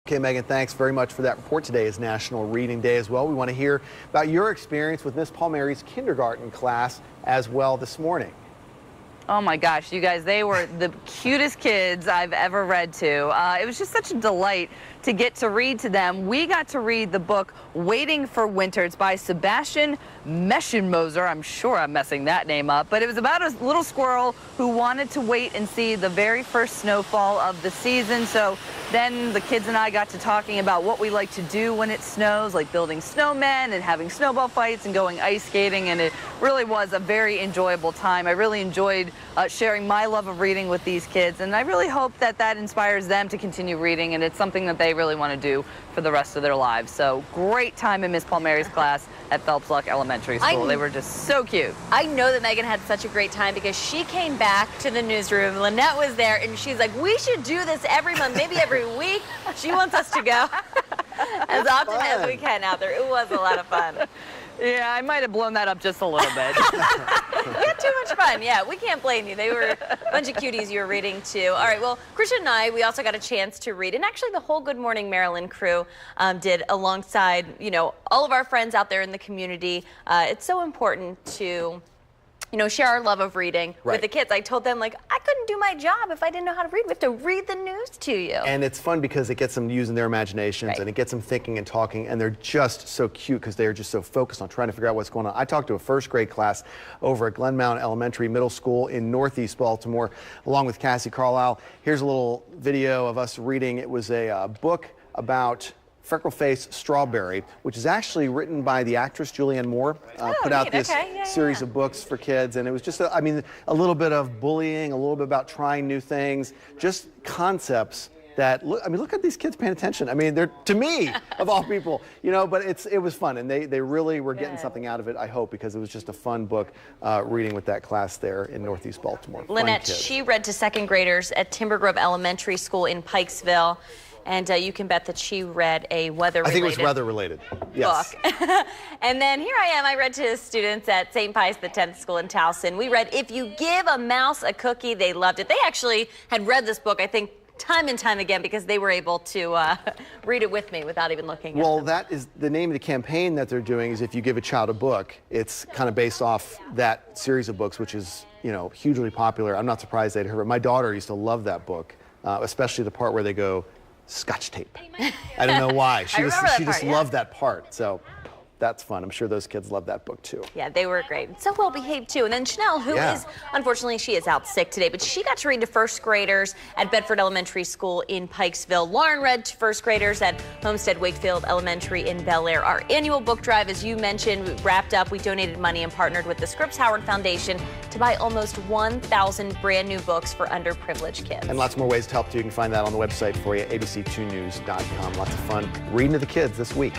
Okay, Megan, thanks very much for that report. Today is National Reading Day as well. We want to hear about your experience with Miss Palmieri's kindergarten class as well this morning. Oh my gosh, you guys, they were the cutest kids I've ever read to. It was just such a delight to get to read to them. We got to read the book Waiting for Winter. It's by Sebastian Meschenmoser. I'm sure I'm messing that name up, but it was about a little squirrel who wanted to wait and see the very first snowfall of the season. So then the kids and I got to talking about what we like to do when it snows, like building snowmen and having snowball fights and going ice skating, and it really was a very enjoyable time. I really enjoyed sharing my love of reading with these kids, and I really hope that that inspires them to continue reading, and it's something that they really want to do for the rest of their lives. So great time in Miss Palmieri's class at Phelps Luck Elementary School. They were just so cute. I know that Megan had such a great time because she came back to the newsroom. Lynette was there, and she's like, we should do this every month, maybe every week. She wants us to go as often as we can out there. It was a lot of fun. Yeah, I might have blown that up just a little bit. We had too much fun. Yeah, we can't blame you. They were a bunch of cuties you were reading to. All right, well, Christian and I, we also got a chance to read, and actually the whole Good Morning Maryland crew did, alongside, you know, all of our friends out there in the community. It's so important to, you know, share our love of reading with the kids. I told them, like, I couldn't do my job if I didn't know how to read. We have to read the news to you. And it's fun because it gets them using their imaginations, and it gets them thinking and talking, and they're just so cute because they're just so focused on trying to figure out what's going on. I talked to a first grade class over at Glenmount Elementary Middle School in Northeast Baltimore, along with Cassie Carlisle. Here's a little video of us reading. It was a book about Freckle-Faced Strawberry, which is actually written by the actress Julianne Moore. Put out this series of books for kids, and it was just, I mean, a little bit of bullying, a little bit about trying new things, just concepts that, look, I mean, look at these kids paying attention. I mean, they're, to me, of all people, you know, but it was fun, and they really were getting something out of it, I hope, because it was just a fun book reading with that class there in Northeast Baltimore. Lynette, she read to second graders at Timber Grove Elementary School in Pikesville. And you can bet that she read a weather-related I think it was weather-related, yes. book. And then here I am. I read to students at St. Pius X School in Towson. We read If You Give a Mouse a Cookie. They loved it. They actually had read this book, I think, time and time again because they were able to read it with me without even looking at it. Well, that is the name of the campaign that they're doing, is If You Give a Child a Book. It's kind of based off that series of books, which is, you know, hugely popular. I'm not surprised they'd heard it. My daughter used to love that book, especially the part where they go Scotch tape. I don't know why. She just loved that part. So that's fun. I'm sure those kids love that book too. Yeah, they were great. So well behaved too. And then Chanel, who is, unfortunately, she is out sick today, but she got to read to first graders at Bedford Elementary School in Pikesville. Lauren read to first graders at Homestead Wakefield Elementary in Bel Air. Our annual book drive, as you mentioned, wrapped up. We donated money and partnered with the Scripps Howard Foundation to buy almost 1,000 brand new books for underprivileged kids. And lots more ways to help too. You can find that on the website for you, abc2news.com. Lots of fun reading to the kids this week.